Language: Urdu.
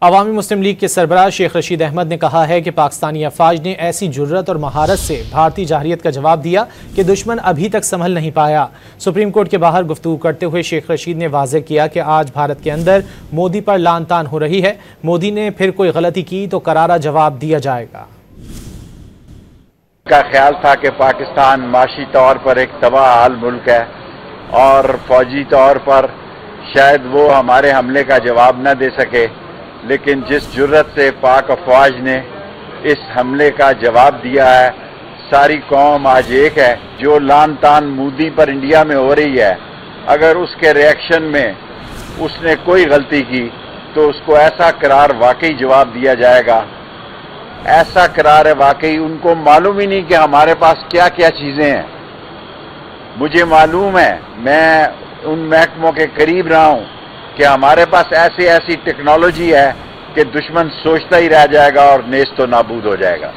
عوامی مسلم لیگ کے سربراہ شیخ رشید احمد نے کہا ہے کہ پاکستانی افواج نے ایسی جرت اور مہارت سے بھارتی جارحیت کا جواب دیا کہ دشمن ابھی تک سنبھل نہیں پایا۔ سپریم کورٹ کے باہر گفتگو کرتے ہوئے شیخ رشید نے واضح کیا کہ آج بھارت کے اندر مودی پر لان تان ہو رہی ہے، مودی نے پھر کوئی غلطی کی تو کرارا جواب دیا جائے گا۔ کا خیال تھا کہ پاکستان معاشی طور پر ایک تباہ حال ملک ہے اور فوجی طور پر شاید وہ ہمارے حملے کا جواب نہ دے سکے، لیکن جس جرت سے پاک افواج نے اس حملے کا جواب دیا ہے، ساری قوم آج ایک ہے۔ جو لان تان مودی پر انڈیا میں ہو رہی ہے، اگر اس کے ریئیکشن میں اس نے کوئی غلطی کی تو اس کو ایسا قرار واقعی جواب دیا جائے گا، ایسا قرار ہے واقعی ان کو معلوم ہی نہیں کہ ہمارے پاس کیا کیا چیزیں ہیں۔ مجھے معلوم ہے، میں ان محکموں کے قریب رہا ہوں کہ ہمارے پاس ایسی ٹیکنالوجی ہے کہ دشمن سوچتا ہی رہ جائے گا اور نیست و نابود ہو جائے گا۔